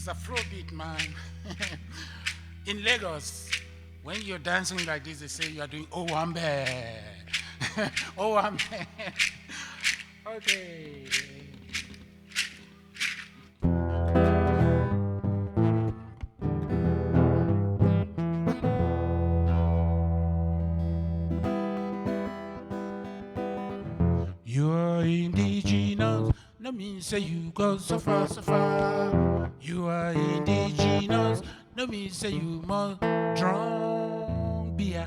It's Afrobeat, man. In Lagos, when you're dancing like this, they say you are doing Owambe. Owambe. Okay. You are indigenous, no mean say you go so far, so far. You are indigenous, no mean say you must drunk beer.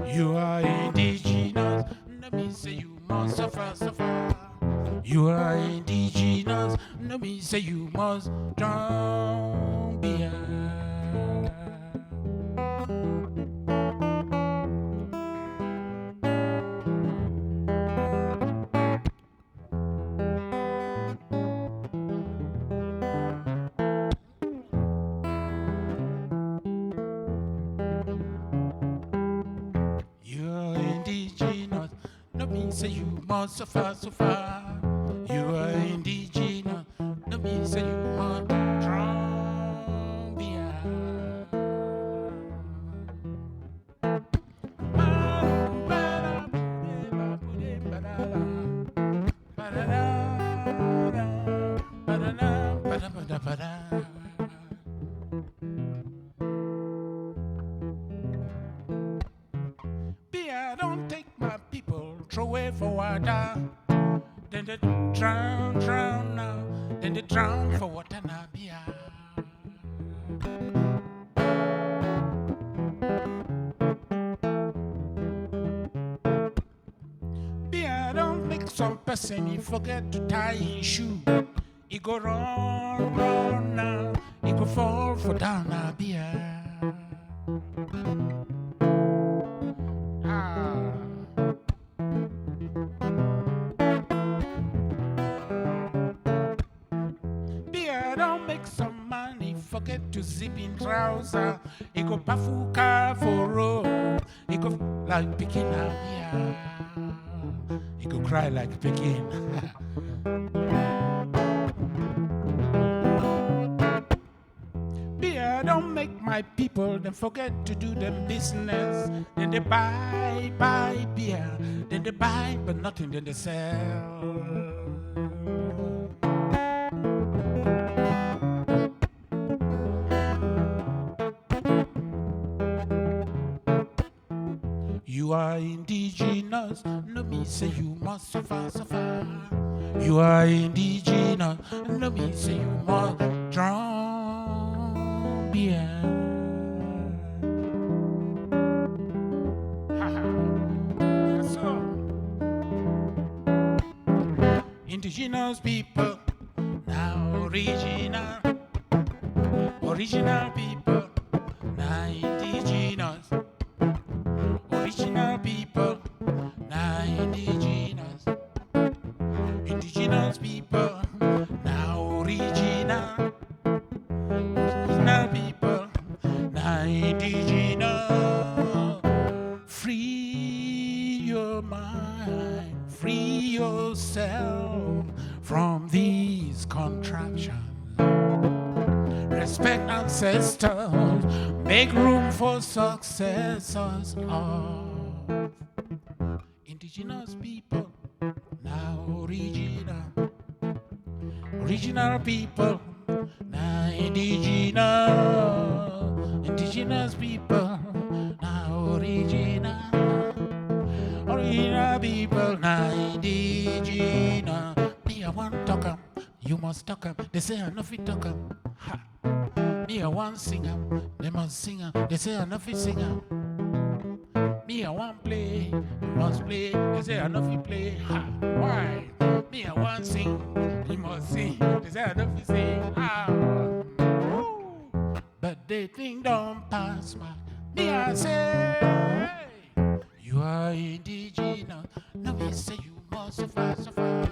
You are indigenous, no mean say you must suffer, suffer. You are indigenous, no mean say you must drunk beer. You're indigenous, no mean say you must suffer, suffer. You are indigenous, no mean say you must drown beer. Beer don't take my people, throw away for water. Then they drown, drown now. Then they drown for water now, beer. Beer don't make some person he forget to tie his shoe. He go run, run now. He go fall for down now, beer. Ah. Beer don't make some money, forget to zip in trouser. He go pafuka for road. He go like picking up beer. He go cry like picking. Beer don't make my people them forget to do them business. Then they buy beer. Then they buy, but nothing then they sell. You are indigenous, no me say you must suffer, suffer. You are indigenous, no me say you must drown beer. That's all. Indigenous people, now original people, now indigenous. Original people, now indigenous. Indigenous people, now original. Original people, now indigenous. Free your mind, free yourself from these contraptions. Respect ancestors, make room for successors of indigenous people, now original people, now indigenous people, now original people, now indigenous. Me I want talk 'em, you must talk 'em. They say I no fit talk 'em. Ha. Me I want sing 'em, they must sing 'em. They say I no fit sing 'em. Me I want play, you must play. They say I no fit play. Ha. Why? Me I want sing, you must sing. They say I no fit sing. Ah. Woo. But they think don't pass my. Me I say, you are indigenous. No me say you must suffer, suffer.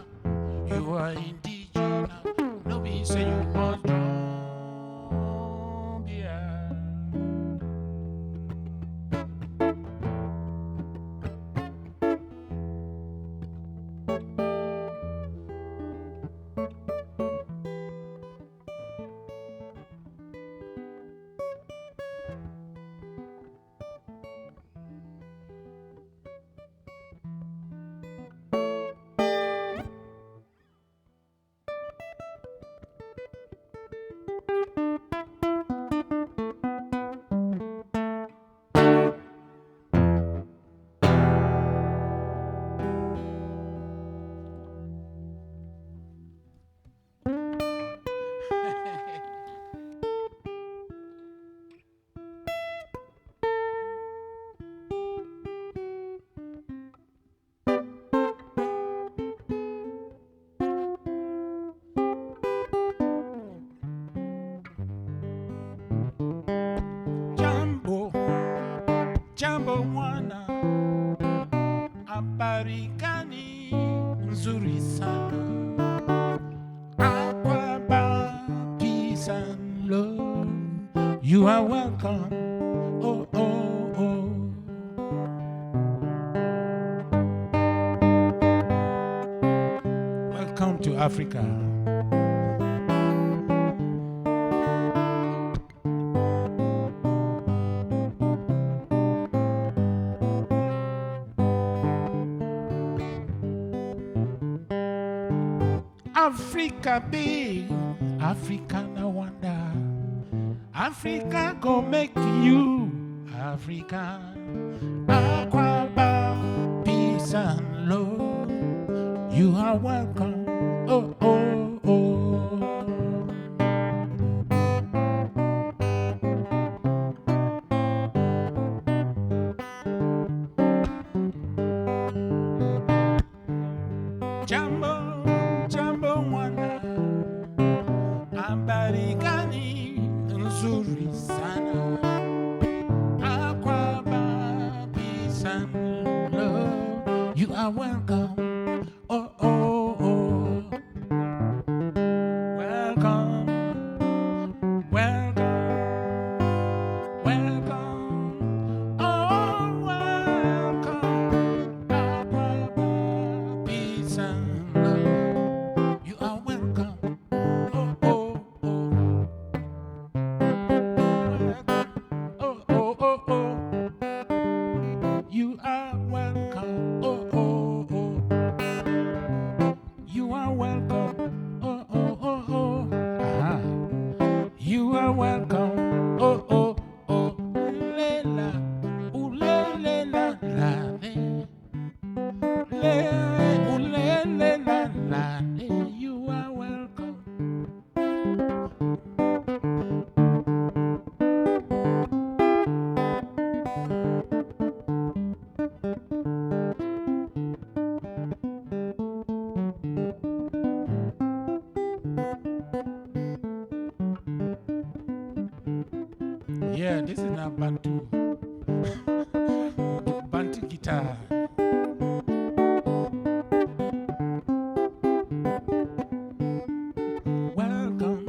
You are indigenous. No me say you must drown beer. nzuri sana. Aquaba, peace and love. You are welcome. Oh, oh, oh. Welcome to Africa. Africa big, Africa no wonder. Africa go make you Africa. Aquaba, peace and love. You are welcome. Oh, oh, oh. Jambo, jambo mwana. Ambarikani nzuri sana. Aquaba, peace and love. You are welcome. Oh, oh, oh. Welcome, welcome, welcome. Oh, welcome. Aquaba, peace and love. You are welcome. Oh, oh, oh. Welcome. Oh, oh, oh, oh. You are welcome. Oh, oh, oh. You are welcome. Oh, oh, oh, oh. Aha. You are welcome. Oh, oh, oh. Lela. Ooh, le, le, la, la, le. Le, ooh, le, le, la, la, le. You are welcome. Yeah, this is not Bantu. Bantu guitar. Welcome.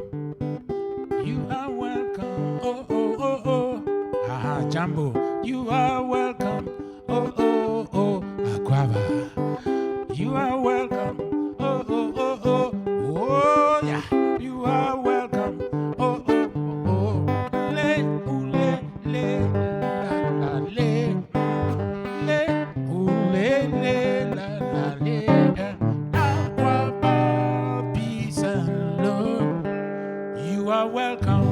You are welcome. Oh, oh, oh, oh. Aha, Jambo. You are welcome. Oh, oh, oh. Aquaba. You are welcome. Oh, oh, oh, oh. Oh, yeah. You are welcome. Oh, oh, oh, oh. Le, ooh, le, le, la, la, le. Le, ooh, le, le, la, la, le. Aquaba, peace and love. You are welcome.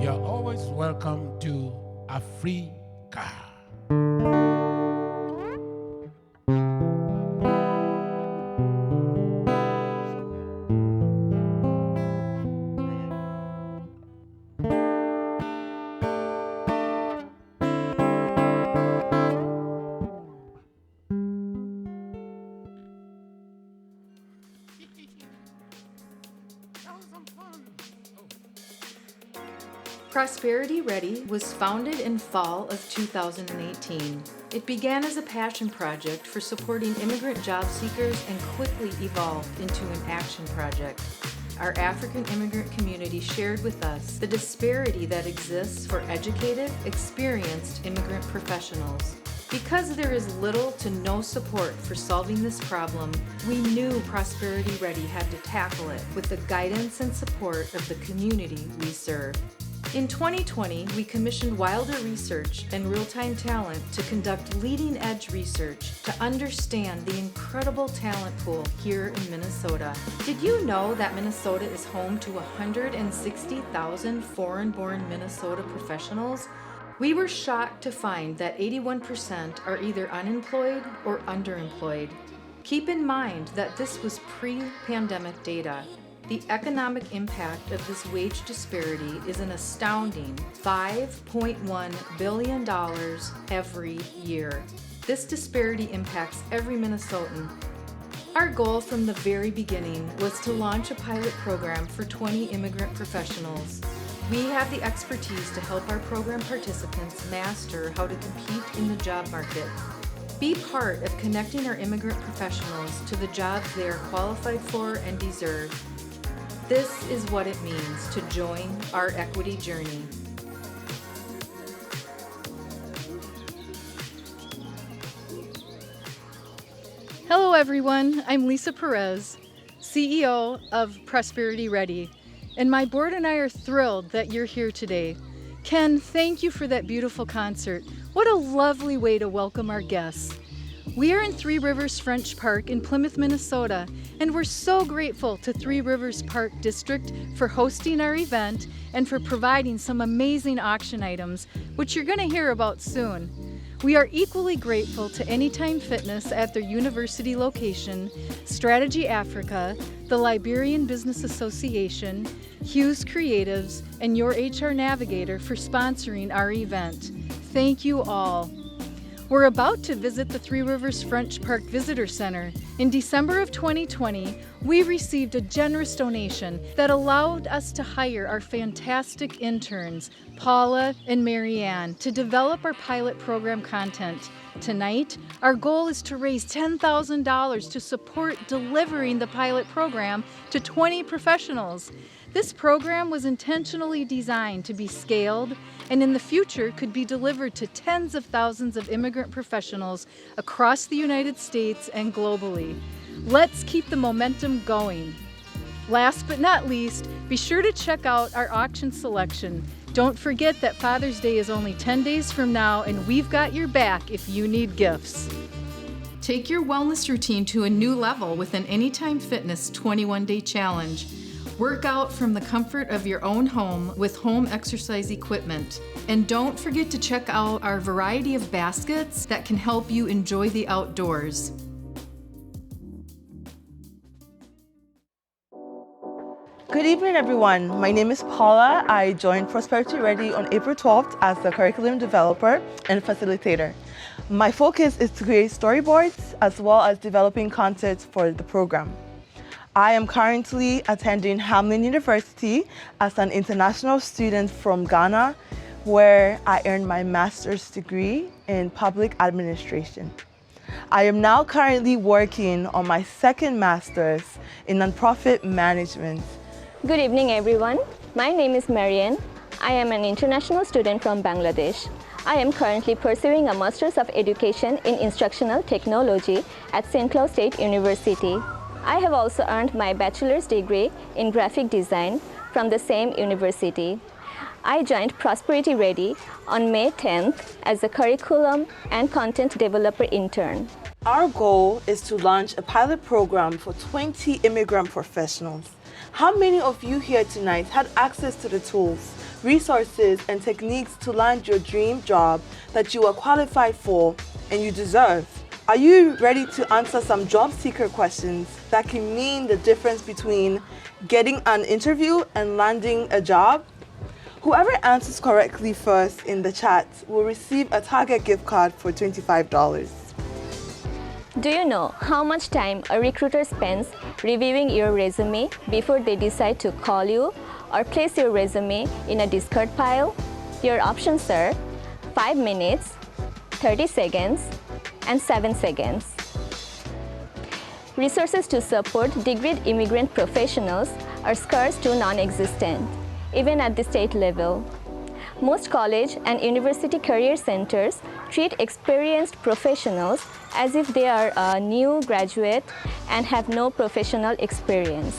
You're always welcome to Africa. That was some fun. Oh. Prosperity Ready was founded in fall of 2018. It began as a passion project for supporting immigrant job seekers and quickly evolved into an action project. Our African immigrant community shared with us the disparity that exists for educated, experienced immigrant professionals. Because there is little to no support for solving this problem, we knew Prosperity Ready had to tackle it with the guidance and support of the community we serve. In 2020, we commissioned Wilder Research and Real-Time Talent to conduct leading-edge research to understand the incredible talent pool here in Minnesota. Did you know that Minnesota is home to 160,000 foreign-born Minnesota professionals? We were shocked to find that 81% are either unemployed or underemployed. Keep in mind that this was pre-pandemic data. The economic impact of this wage disparity is an astounding $5.1 billion every year. This disparity impacts every Minnesotan. Our goal from the very beginning was to launch a pilot program for 20 immigrant professionals. We have the expertise to help our program participants master how to compete in the job market. Be part of connecting our immigrant professionals to the jobs they are qualified for and deserve. This is what it means to join our equity journey. Hello everyone, I'm Lisa Perez, CEO of Prosperity Ready, and my board and I are thrilled that you're here today. Ken, thank you for that beautiful concert. What a lovely way to welcome our guests. We are in Three Rivers French Park in Plymouth, Minnesota, and we're so grateful to Three Rivers Park District for hosting our event and for providing some amazing auction items, which you're going to hear about soon. We are equally grateful to Anytime Fitness at their university location, Strategy Africa, the Liberian Business Association, Hughes Creatives, and Your HR Navigator for sponsoring our event. Thank you all. We're about to visit the Three Rivers French Park Visitor Center. In December of 2020, we received a generous donation that allowed us to hire our fantastic interns, Paula and Marianne, to develop our pilot program content. Tonight, our goal is to raise $10,000 to support delivering the pilot program to 20 professionals. This program was intentionally designed to be scaled and in the future could be delivered to tens of thousands of immigrant professionals across the United States and globally. Let's keep the momentum going. Last but not least, be sure to check out our auction selection. Don't forget that Father's Day is only 10 days from now, and we've got your back if you need gifts. Take your wellness routine to a new level with an Anytime Fitness 21-day challenge. Work out from the comfort of your own home with home exercise equipment. And don't forget to check out our variety of baskets that can help you enjoy the outdoors. Good evening, everyone. My name is Paula. I joined Prosperity Ready on April 12th as the curriculum developer and facilitator. My focus is to create storyboards as well as developing content for the program. I am currently attending Hamlin University as an international student from Ghana, where I earned my master's degree in public administration. I am now currently working on my second master's in nonprofit management. Good evening, everyone. My name is Marianne. I am an international student from Bangladesh. I am currently pursuing a Master's of Education in Instructional Technology at St. Cloud State University. I have also earned my bachelor's degree in graphic design from the same university. I joined Prosperity Ready on May 10th as a curriculum and content developer intern. Our goal is to launch a pilot program for 20 immigrant professionals. How many of you here tonight had access to the tools, resources, and techniques to land your dream job that you are qualified for and you deserve? Are you ready to answer some job seeker questions that can mean the difference between getting an interview and landing a job? Whoever answers correctly first in the chat will receive a Target gift card for $25. Do you know how much time a recruiter spends reviewing your resume before they decide to call you or place your resume in a discard pile? Your options are 5 minutes, 30 seconds, and 7 seconds. Resources to support degreed immigrant professionals are scarce to non-existent, even at the state level. Most college and university career centers treat experienced professionals as if they are a new graduate and have no professional experience.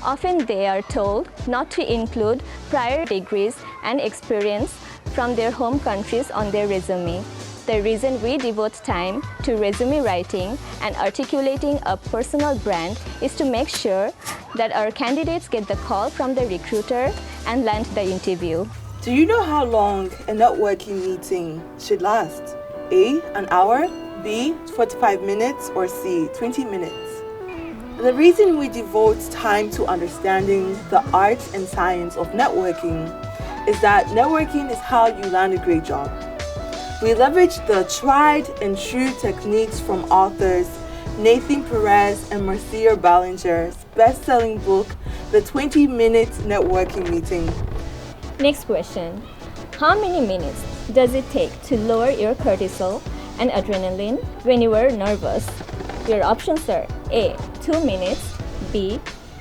Often they are told not to include prior degrees and experience from their home countries on their resume. The reason we devote time to resume writing and articulating a personal brand is to make sure that our candidates get the call from the recruiter and land the interview. Do you know how long a networking meeting should last? A, an hour, B, 45 minutes, or C, 20 minutes? The reason we devote time to understanding the art and science of networking is that networking is how you land a great job. We leverage the tried and true techniques from authors Nathan Perez and Marcia Ballinger's best-selling book, The 20-Minute Networking Meeting. Next question. How many minutes does it take to lower your cortisol and adrenaline when you are nervous? Your options are A. 2 minutes, B.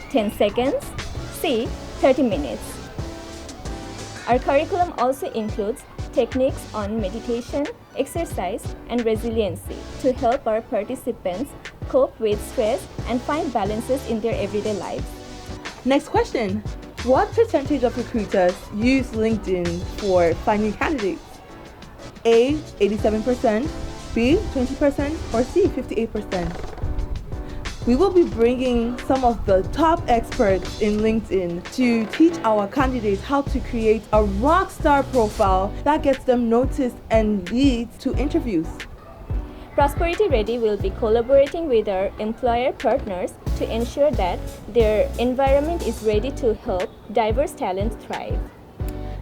10 seconds, C. 30 minutes. Our curriculum also includes techniques on meditation, exercise, and resiliency to help our participants cope with stress and find balances in their everyday lives. Next question. What percentage of recruiters use LinkedIn for finding candidates? A, 87%, B, 20%, or C, 58%? We will be bringing some of the top experts in LinkedIn to teach our candidates how to create a rock star profile that gets them noticed and leads to interviews. Prosperity Ready will be collaborating with our employer partners to ensure that their environment is ready to help diverse talent thrive.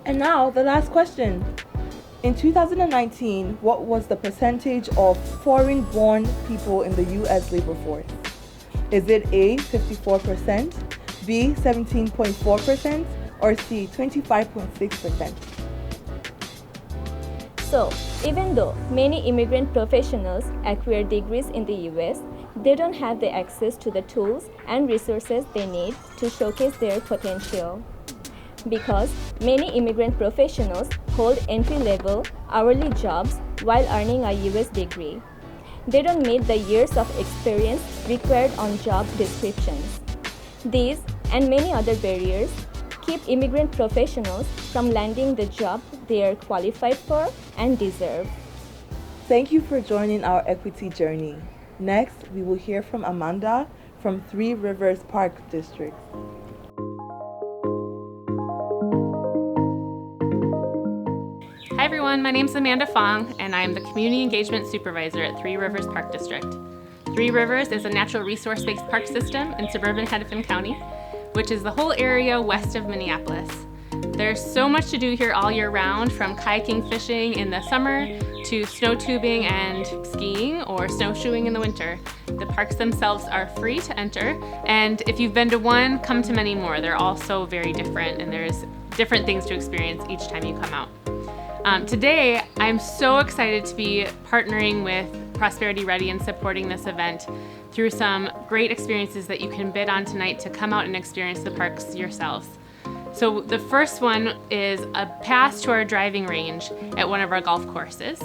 And now, the last question. In 2019, what was the percentage of foreign-born people in the U.S. labor force? Is it A, 54%, B, 17.4%, or C, 25.6%? So, even though many immigrant professionals acquire degrees in the US, they don't have the access to the tools and resources they need to showcase their potential. Because many immigrant professionals hold entry-level, hourly jobs while earning a US degree. They don't meet the years of experience required on job descriptions. These and many other barriers keep immigrant professionals from landing the job they are qualified for and deserve. Thank you for joining our equity journey. Next, we will hear from Amanda from Three Rivers Park District. Hi everyone, my name is Amanda Fong and I am the Community Engagement Supervisor at Three Rivers Park District. Three Rivers is a natural resource-based park system in suburban Hennepin County, which is the whole area west of Minneapolis. There's so much to do here all year round, from kayaking fishing in the summer to snow tubing and skiing or snowshoeing in the winter. The parks themselves are free to enter, and if you've been to one, come to many more. They're all so very different and there's different things to experience each time you come out. Today, I'm so excited to be partnering with Prosperity Ready and supporting this event through some great experiences that you can bid on tonight to come out and experience the parks yourselves. So the first one is a pass to our driving range at one of our golf courses.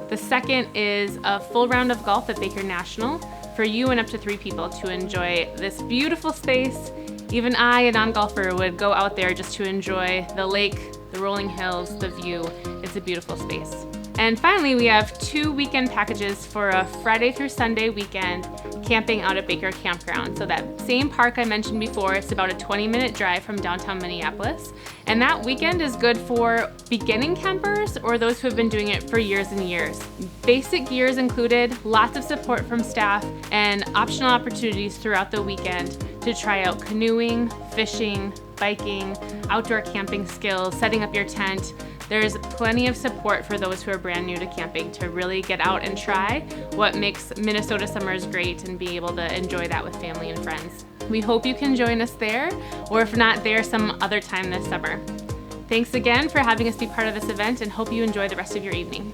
The second is a full round of golf at Baker National for you and up to 3 people to enjoy this beautiful space. Even I, a non-golfer, would go out there just to enjoy the lake, the rolling hills, the view. It's a beautiful space. And finally, we have 2 weekend packages for a Friday through Sunday weekend camping out at Baker Campground. So that same park I mentioned before, it's about a 20-minute drive from downtown Minneapolis. And that weekend is good for beginning campers or those who have been doing it for years and years. Basic gear is included, lots of support from staff, and optional opportunities throughout the weekend to try out canoeing, fishing, biking, outdoor camping skills, setting up your tent. There's plenty of support for those who are brand new to camping to really get out and try what makes Minnesota summers great and be able to enjoy that with family and friends. We hope you can join us there, or if not there, some other time this summer. Thanks again for having us be part of this event and hope you enjoy the rest of your evening.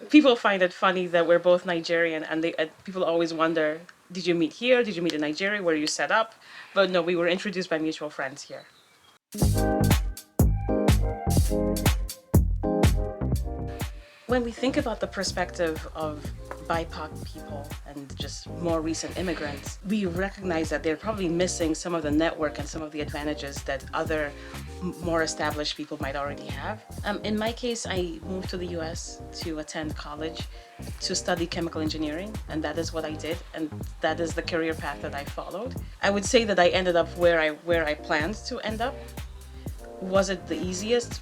People find it funny that we're both Nigerian, and people always wonder, did you meet here? Did you meet in Nigeria? Where you set up? But no, we were introduced by mutual friends here. When we think about the perspective of BIPOC people and just more recent immigrants, we recognize that they're probably missing some of the network and some of the advantages that other more established people might already have. In my case, I moved to the US to attend college to study chemical engineering, and that is what I did, and that is the career path that I followed. I would say that I ended up where I planned to end up. Was it the easiest?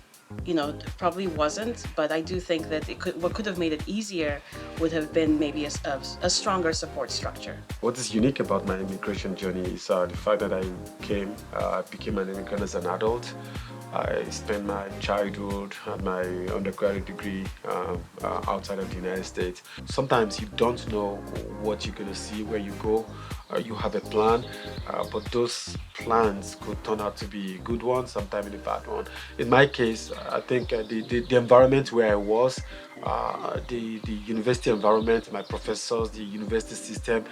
probably wasn't, but I do think that what could have made it easier would have been maybe a stronger support structure. What is unique about my immigration journey is the fact that I became an immigrant as an adult. I spent my childhood and my undergraduate degree outside of the United States. Sometimes you don't know what you're going to see where you go. You have a plan, but those plans could turn out to be good ones, sometimes a bad one. In my case, I think the environment where I was, the university environment, my professors, the university system,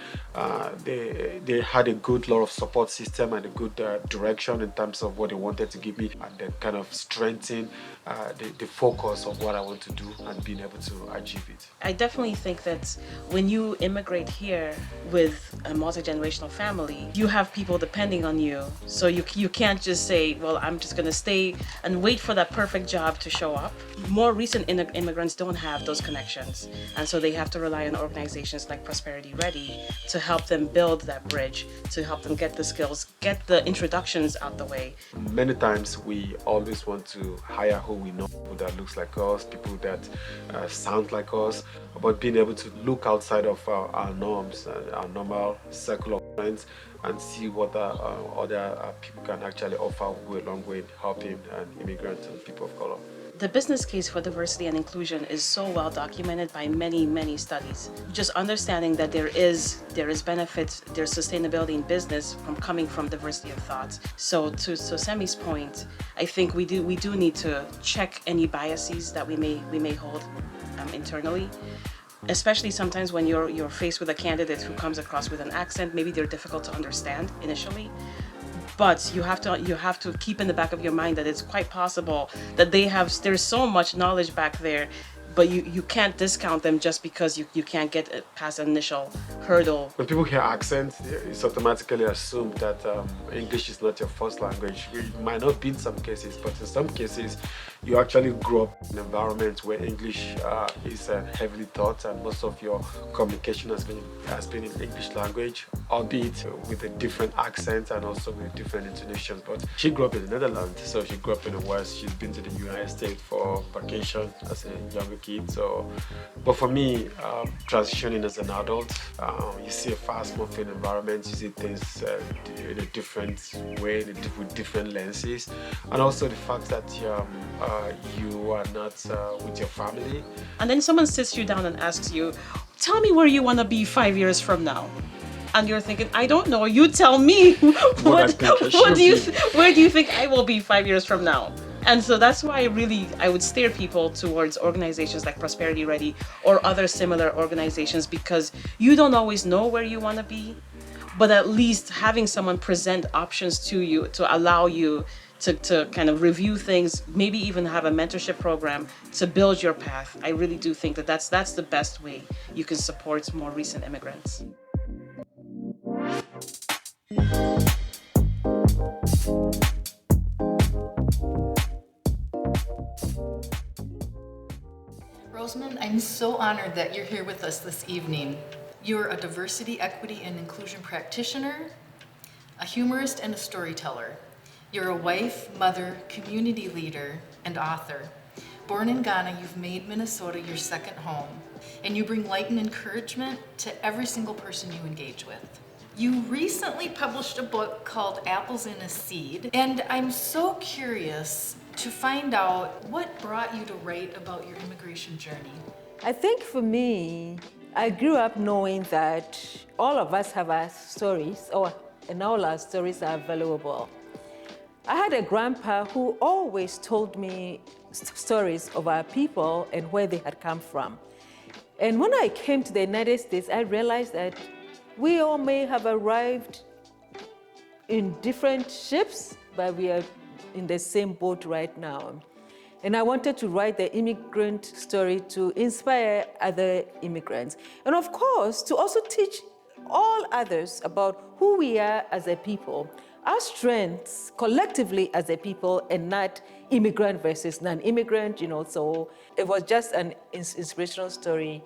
they had a good lot of support system and a good direction in terms of what they wanted to give me, and then kind of strengthen the focus of what I want to do and being able to achieve it. I definitely think that when you immigrate here with a multi-generational family, you have people depending on you. So you can't just say, well, I'm just going to stay and wait for that perfect job to show up. More recent immigrants don't have those connections. And so they have to rely on organizations like Prosperity Ready to help them build that bridge, to help them get the skills, get the introductions out the way. Many times we always want to hire who we know, people that looks like us, people that sound like us, but being able to look outside of our norms, our normal circle of friends, and see what other people can actually offer will go a long way in helping immigrants and people of color. The business case for diversity and inclusion is so well documented by many, many studies. Just understanding that there is benefits, there's sustainability in business from coming from diversity of thought. So to Semi's point, I think we do need to check any biases that we may hold internally. Especially sometimes when you're faced with a candidate who comes across with an accent, maybe they're difficult to understand initially. But you have to keep in the back of your mind that it's quite possible that there's so much knowledge back there, but you can't discount them just because you can't get past an initial hurdle. When people hear accent, it's automatically assumed that English is not your first language. It might not be in some cases, but in some cases, you actually grow up in an environment where English is heavily taught, and most of your communication has been in English language, albeit with a different accent and also with different intonations. But she grew up in the Netherlands, so she grew up in the West. She's been to the United States for vacation as a younger kid. So, but for me, transitioning as an adult, you see a fast-moving environment. You see things in a different way, with different lenses, and also the fact that you are not with your family. And then someone sits you down and asks you, tell me where you want to be 5 years from now. And you're thinking, I don't know, you tell me. Where do you think I will be 5 years from now? And so that's why I would steer people towards organizations like Prosperity Ready or other similar organizations, because you don't always know where you want to be, but at least having someone present options to you to allow you to kind of review things, maybe even have a mentorship program to build your path. I really do think that that's the best way you can support more recent immigrants. Rosamond, I'm so honored that you're here with us this evening. You're a diversity, equity, and inclusion practitioner, a humorist, and a storyteller. You're a wife, mother, community leader, and author. Born in Ghana, you've made Minnesota your second home, and you bring light and encouragement to every single person you engage with. You recently published a book called Apples in a Seed, and I'm so curious to find out what brought you to write about your immigration journey. I think for me, I grew up knowing that all of us have our stories, and all our stories are valuable. I had a grandpa who always told me stories of our people and where they had come from. And when I came to the United States, I realized that we all may have arrived in different ships, but we are in the same boat right now. And I wanted to write the immigrant story to inspire other immigrants. And of course, to also teach all others about who we are as a people, our strengths collectively as a people, and not immigrant versus non-immigrant, so it was just an inspirational story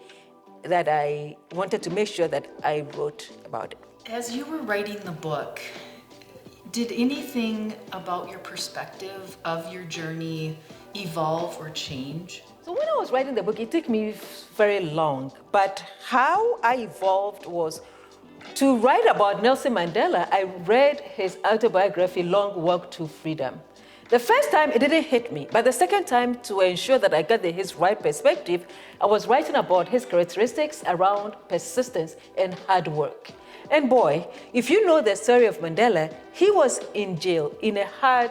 that I wanted to make sure that I wrote about it. As you were writing the book, Did anything about your perspective of your journey evolve or change? So when I was writing the book, it took me very long, but how I evolved was to write about Nelson Mandela. I read his autobiography, Long Walk to Freedom. The first time, it didn't hit me, but the second time, to ensure that I got his right perspective, I was writing about his characteristics around persistence and hard work. And boy, if you know the story of Mandela, he was in jail, in a hard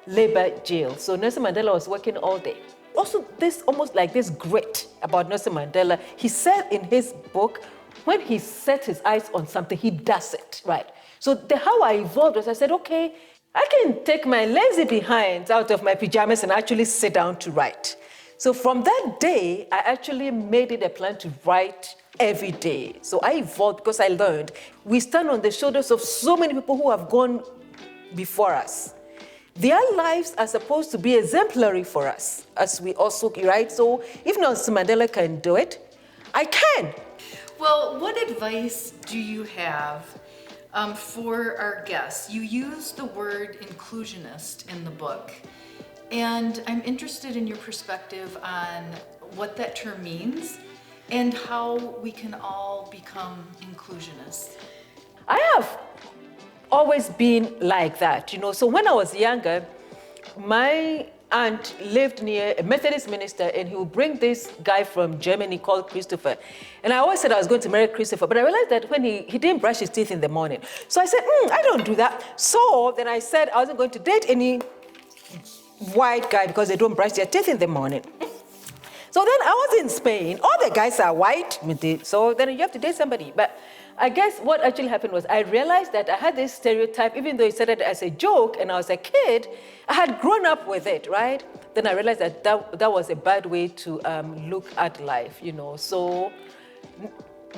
labor jail. So Nelson Mandela was working all day. Also, this almost like this grit about Nelson Mandela. He said in his book, when he sets his eyes on something, he does it, right? So how I evolved was I said, okay, I can take my lazy behinds out of my pajamas and actually sit down to write. So from that day, I actually made it a plan to write every day. So I evolved because I learned we stand on the shoulders of so many people who have gone before us. Their lives are supposed to be exemplary for us, as we also, right? So if Nelson Mandela can do it, I can. Well, what advice do you have for our guests? You use the word inclusionist in the book, and I'm interested in your perspective on what that term means and how we can all become inclusionists. I have always been like that, you know. So when I was younger, my aunt lived near a Methodist minister, and he would bring this guy from Germany called Christopher. And I always said I was going to marry Christopher, but I realized that when he didn't brush his teeth in the morning. So I said, I don't do that. So then I said I wasn't going to date any white guy because they don't brush their teeth in the morning. So then I was in Spain. All the guys are white, so then you have to date somebody. But I guess what actually happened was I realized that I had this stereotype, even though it started as a joke and I was a kid, I had grown up with it, right? Then I realized that was a bad way to look at life, you know. So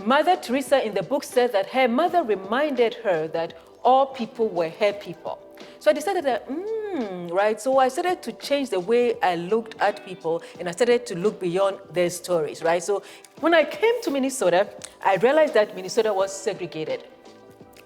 Mother Teresa in the book said that her mother reminded her that all people were her people. So I decided that, right? So I started to change the way I looked at people, and I started to look beyond their stories, right? So when I came to Minnesota, I realized that Minnesota was segregated.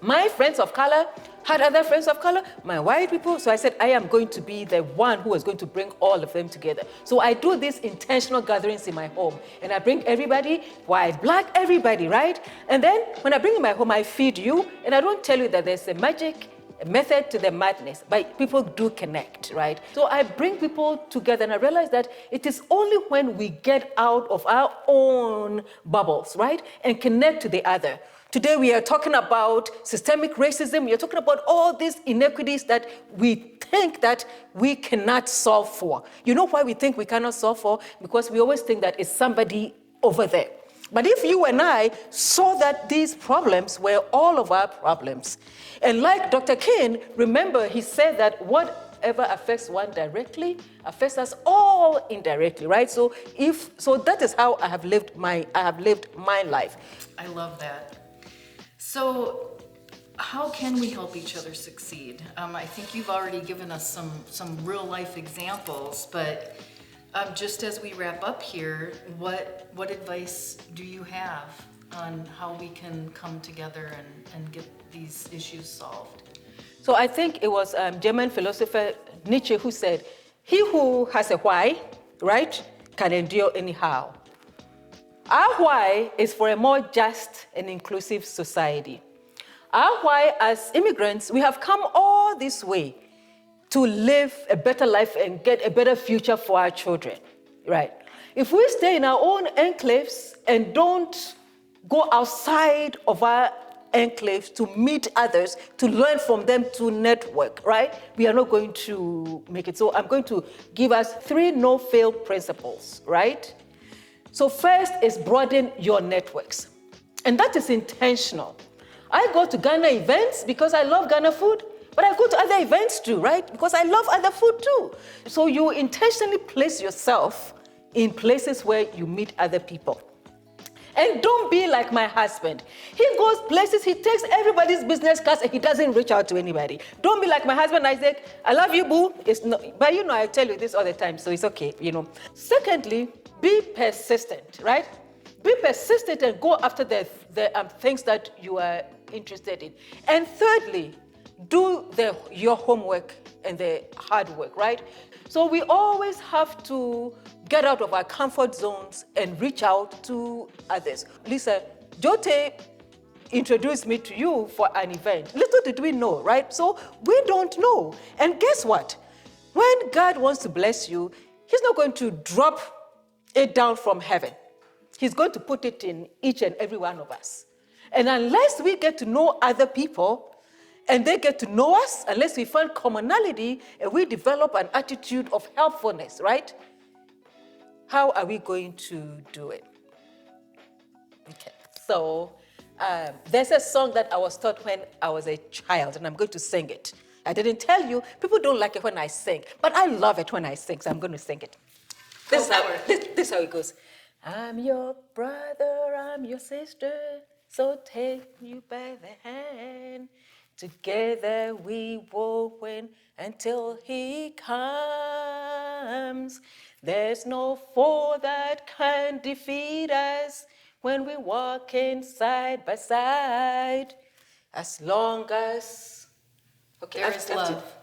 My friends of color had other friends of color, my white people. So I said, I am going to be the one who is going to bring all of them together. So I do these intentional gatherings in my home, and I bring everybody, white, black, everybody, right? And then when I bring in my home, I feed you, and I don't tell you that there's a magic method to the madness, but people do connect, right? So I bring people together, and I realize that it is only when we get out of our own bubbles, right, and connect to the other. Today we are talking about systemic racism. We are talking about all these inequities that we think that we cannot solve for. You know why we think we cannot solve for? Because we always think that it's somebody over there. But if you and I saw that these problems were all of our problems, and like Dr. King, remember, he said that whatever affects one directly affects us all indirectly, right? So that is how I have lived my life. I love that. So how can we help each other succeed? I think you've already given us some real life examples, but just as we wrap up here, what advice do you have on how we can come together and get these issues solved? So I think it was German philosopher Nietzsche who said, he who has a why, right, can endure anyhow. Our why is for a more just and inclusive society. Our why as immigrants, we have come all this way to live a better life and get a better future for our children, right? If we stay in our own enclaves and don't go outside of our enclaves to meet others, to learn from them, to network, right? We are not going to make it. So I'm going to give us 3 no-fail principles, right? So first is broaden your networks. And that is intentional. I go to Ghana events because I love Ghana food, but I go to other events too, right? Because I love other food too. So you intentionally place yourself in places where you meet other people. And don't be like my husband. He goes places, he takes everybody's business cards, and he doesn't reach out to anybody. Don't be like my husband, Isaac. I love you, boo. It's not, but you know, I tell you this all the time, so it's okay, you know. Secondly, be persistent, right? Be persistent and go after the things that you are interested in. And thirdly, do your homework and the hard work, right? So we always have to get out of our comfort zones and reach out to others. Lisa, Jote introduced me to you for an event. Little did we know, right? So we don't know. And guess what? When God wants to bless you, He's not going to drop it down from heaven. He's going to put it in each and every one of us. And unless we get to know other people and they get to know us, unless we find commonality and we develop an attitude of helpfulness, right? How are we going to do it? Okay, so there's a song that I was taught when I was a child, and I'm going to sing it. I didn't tell you, people don't like it when I sing, but I love it when I sing, so I'm going to sing it. This is how it goes. I'm your brother, I'm your sister, so take you by the hand. Together we will win until He comes. There's no foe that can defeat us when we walk in side by side. As long as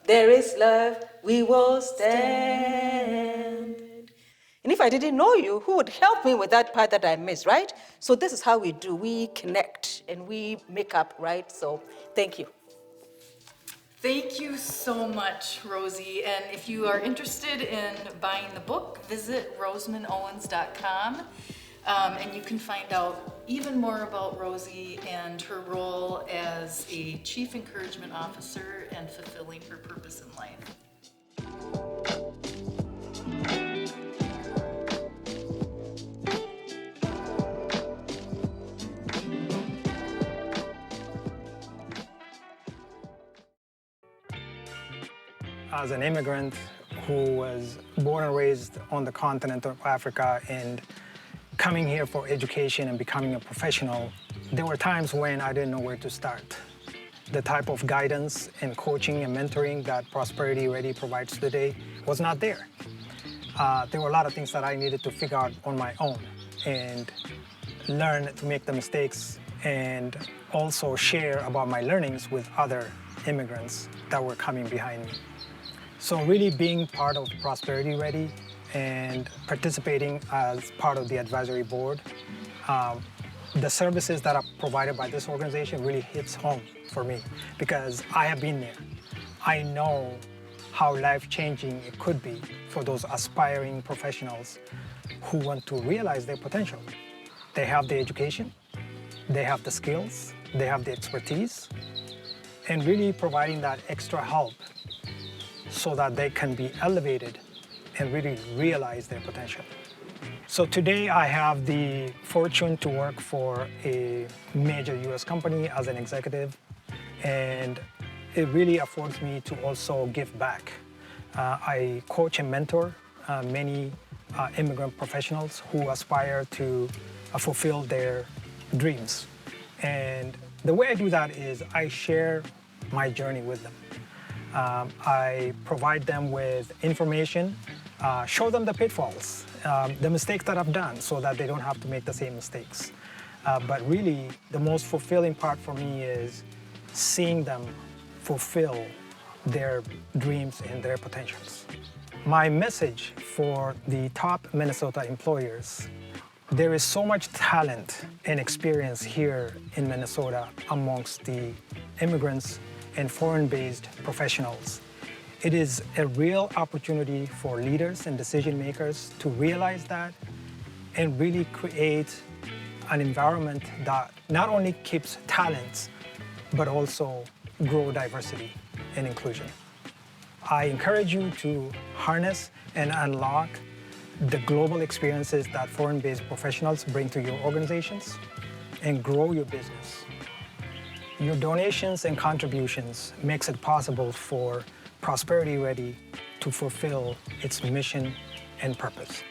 there is love, we will stand. And if I didn't know you, who would help me with that part that I missed, right? So this is how we do. We connect and we make up, right? So thank you. Thank you so much, Rosie. And if you are interested in buying the book, visit rosemanowens.com. And you can find out even more about Rosie and her role as a Chief Encouragement Officer and fulfilling her purpose in life. As an immigrant who was born and raised on the continent of Africa and coming here for education and becoming a professional, there were times when I didn't know where to start. The type of guidance and coaching and mentoring that Prosperity Ready provides today was not there. There were a lot of things that I needed to figure out on my own and learn to make the mistakes and also share about my learnings with other immigrants that were coming behind me. So really being part of Prosperity Ready and participating as part of the advisory board, the services that are provided by this organization really hits home for me because I have been there. I know how life-changing it could be for those aspiring professionals who want to realize their potential. They have the education, they have the skills, they have the expertise, and really providing that extra help so that they can be elevated and really realize their potential. So today I have the fortune to work for a major US company as an executive, and it really affords me to also give back. I coach and mentor many immigrant professionals who aspire to fulfill their dreams. And the way I do that is I share my journey with them. I provide them with information, show them the pitfalls, the mistakes that I've done so that they don't have to make the same mistakes. But really, the most fulfilling part for me is seeing them fulfill their dreams and their potentials. My message for the top Minnesota employers: there is so much talent and experience here in Minnesota amongst the immigrants and foreign-based professionals. It is a real opportunity for leaders and decision makers to realize that and really create an environment that not only keeps talents, but also grow diversity and inclusion. I encourage you to harness and unlock the global experiences that foreign-based professionals bring to your organizations and grow your business. Your donations and contributions makes it possible for Prosperity Ready to fulfill its mission and purpose.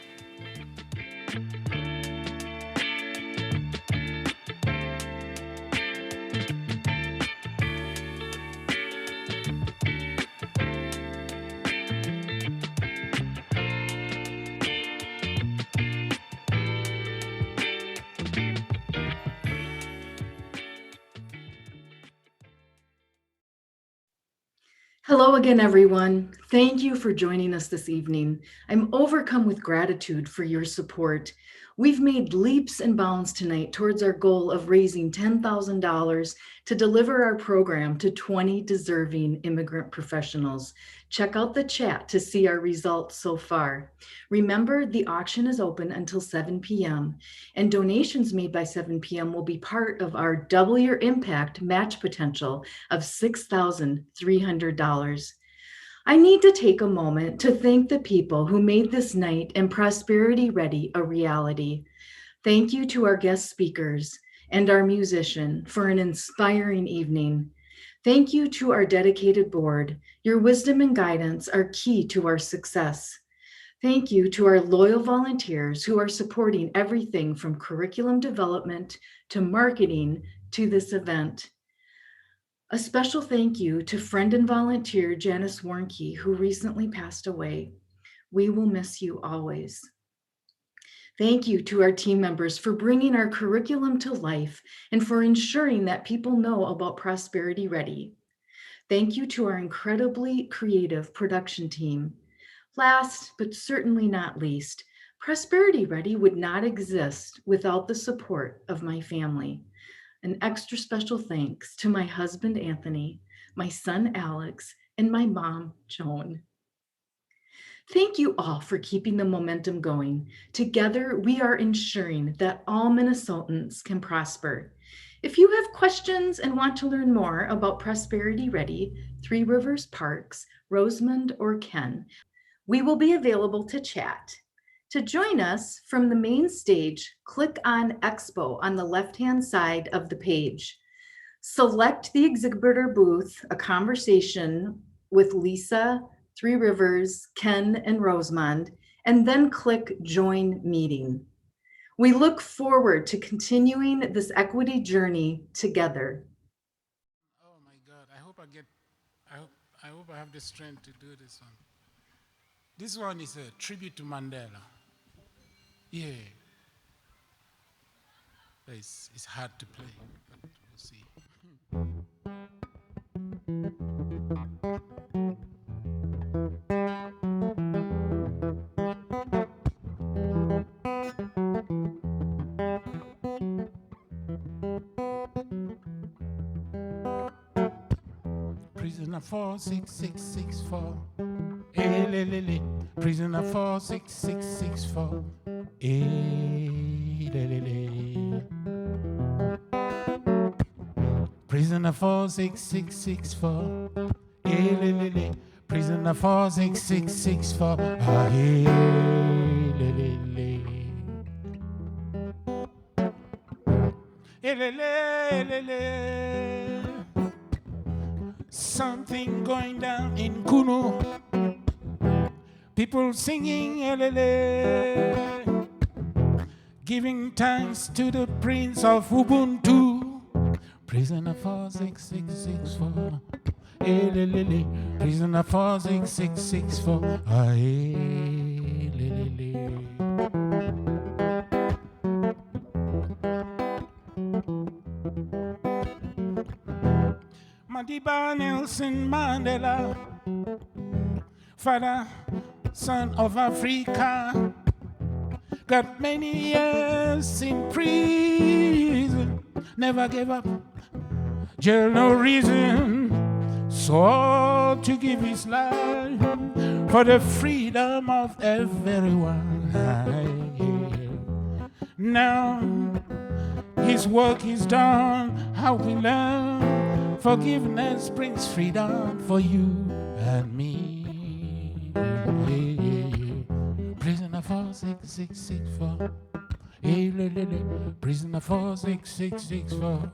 Hello again, everyone. Thank you for joining us this evening. I'm overcome with gratitude for your support. We've made leaps and bounds tonight towards our goal of raising $10,000 to deliver our program to 20 deserving immigrant professionals. Check out the chat to see our results so far. Remember, the auction is open until 7 p.m., and donations made by 7 p.m. will be part of our Double Your Impact match potential of $6,300. I need to take a moment to thank the people who made this night and Prosperity Ready a reality. Thank you to our guest speakers and our musician for an inspiring evening. Thank you to our dedicated board. Your wisdom and guidance are key to our success. Thank you to our loyal volunteers who are supporting everything from curriculum development to marketing to this event. A special thank you to friend and volunteer Janice Warnke, who recently passed away. We will miss you always. Thank you to our team members for bringing our curriculum to life and for ensuring that people know about Prosperity Ready. Thank you to our incredibly creative production team. Last, but certainly not least, Prosperity Ready would not exist without the support of my family. An extra special thanks to my husband, Anthony, my son, Alex, and my mom, Joan. Thank you all for keeping the momentum going. Together, we are ensuring that all Minnesotans can prosper. If you have questions and want to learn more about Prosperity Ready, Three Rivers Parks, Rosamond, or Ken, we will be available to chat. To join us from the main stage, click on Expo on the left-hand side of the page. Select the exhibitor booth, a conversation with Lisa, Three Rivers, Ken, and Rosamond, and then click Join Meeting. We look forward to continuing this equity journey together. Oh my God, I hope I have the strength to do this one. This one is a tribute to Mandela. Yeah. It's hard to play, but we'll see. Prisoner 46664. Prisoner 46664. Prisoner 46664. Prisoner 46664. Something going down in Kuno. People singing, giving thanks to the Prince of Ubuntu. Prisoner 46664. Prisoner 46664. Madiba Nelson Mandela, father, son of Africa, got many years in prison, never gave up, jail no reason, so to give his life for the freedom of everyone. Now his work is done, how we learn forgiveness brings freedom for you and me. Prisoner 46664. Prisoner 46664.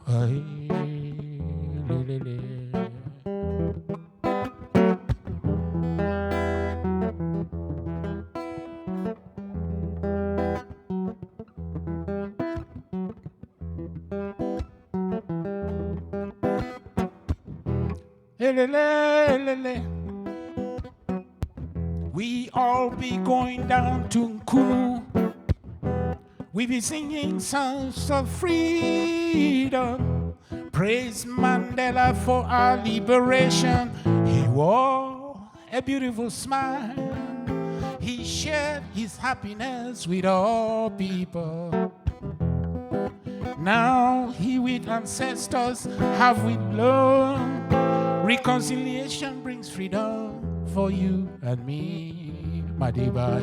We all be going down to Nkuru. We be singing songs of freedom. Praise Mandela for our liberation. He wore a beautiful smile. He shared his happiness with all people. Now he with ancestors have we learned. Reconciliation brings freedom for you and me. Madiba,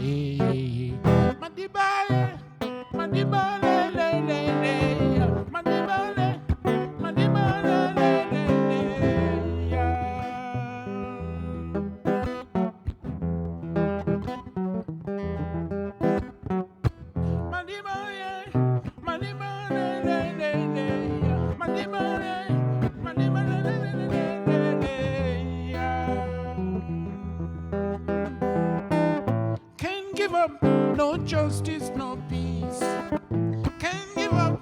Madiba, Madiba, Madiba, Can't give up, no justice, no peace. Can't give up,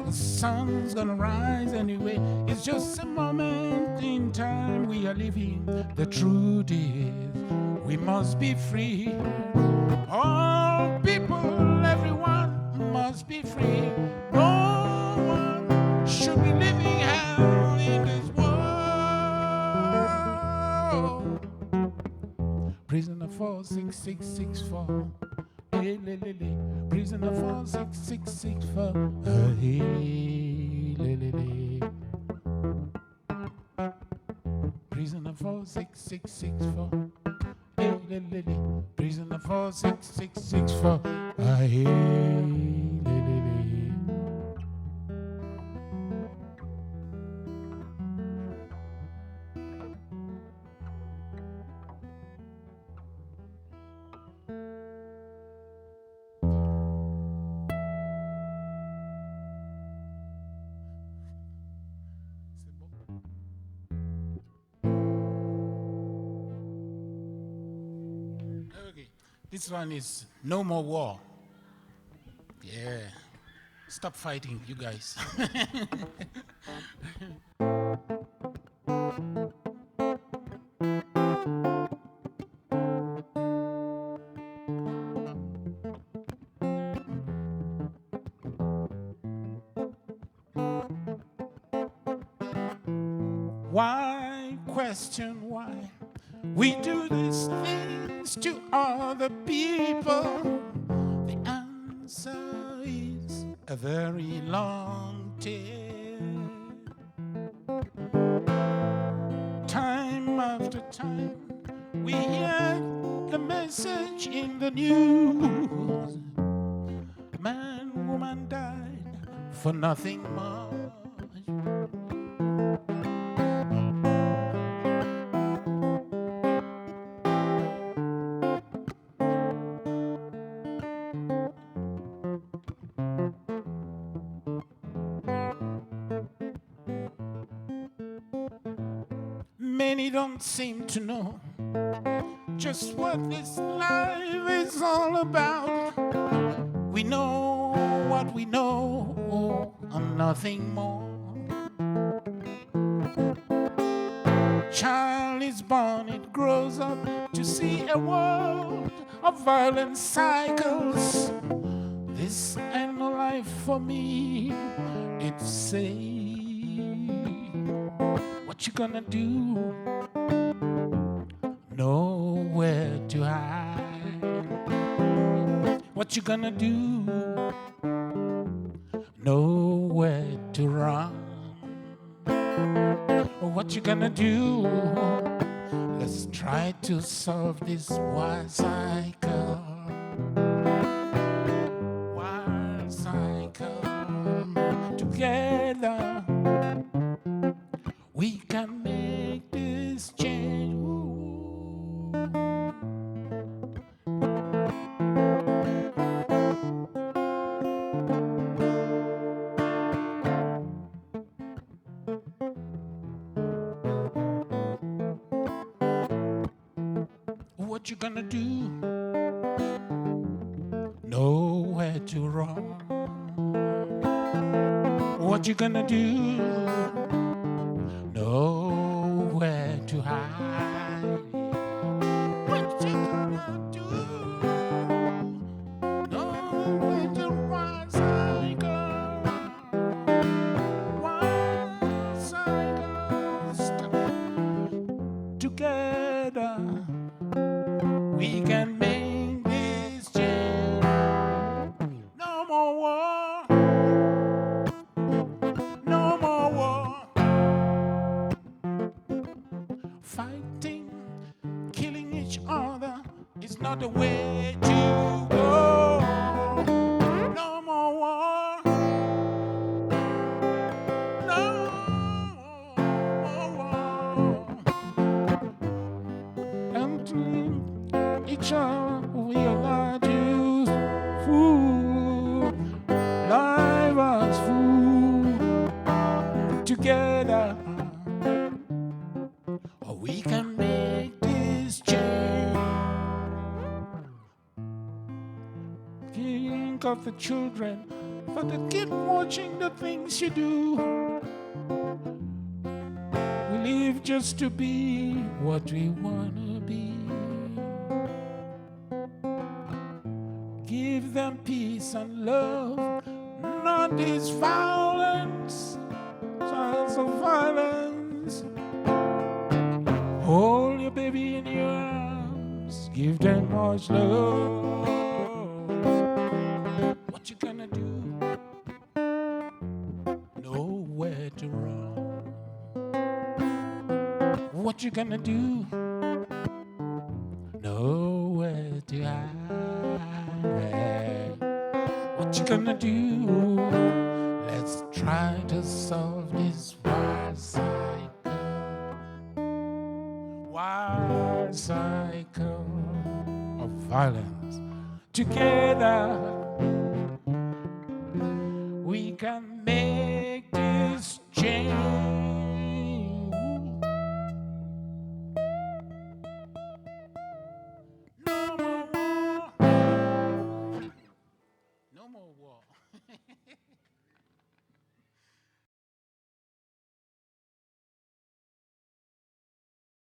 the sun's gonna rise anyway. It's just a moment in time we are living. The truth is, we must be free. All people, everyone must be free. No one should be living hell in this world. Prisoner 46664. Hey, le, le, le. Prisoner 46664. Hey, le, le, le. Prisoner 46664. Hey, le, le, le. Prisoner 46664. Hey, le, le, le. Okay, this one is no more war. Yeah, stop fighting, you guys. Why question why we do these things to other people? The answer is a very long tale. Time after time, we hear the message in the news. Man, woman died for nothing much. Many don't seem to know just what this life is all about. We know what we know and nothing more. Child is born, it grows up to see a world of violent cycles. This ain't no life for me, it's say. What you gonna do? Nowhere to hide. What you gonna do? Nowhere to run. What you gonna do? Let's try to solve this wild cycle. Wild cycle. Together we can make this change. Ooh. What you gonna do? Nowhere to run. What you gonna do? Nowhere to hide. What you gonna do? Nowhere to rise, cycle. One cycle. Stop. Together. way to go. No more war. No more war. And to each other we are Jews. Food, life as food. Together, we can make this change. Think of the children, for they keep watching the things you do. We live just to be what we wanna be. Give them peace and love, not this violence, signs of violence. Hold your baby in your arms, give them much love. What you gonna do? Nowhere to run. What you gonna do? Nowhere to hide. What you gonna do? Let's try to solve this wild cycle of violence. Together, we can make this change.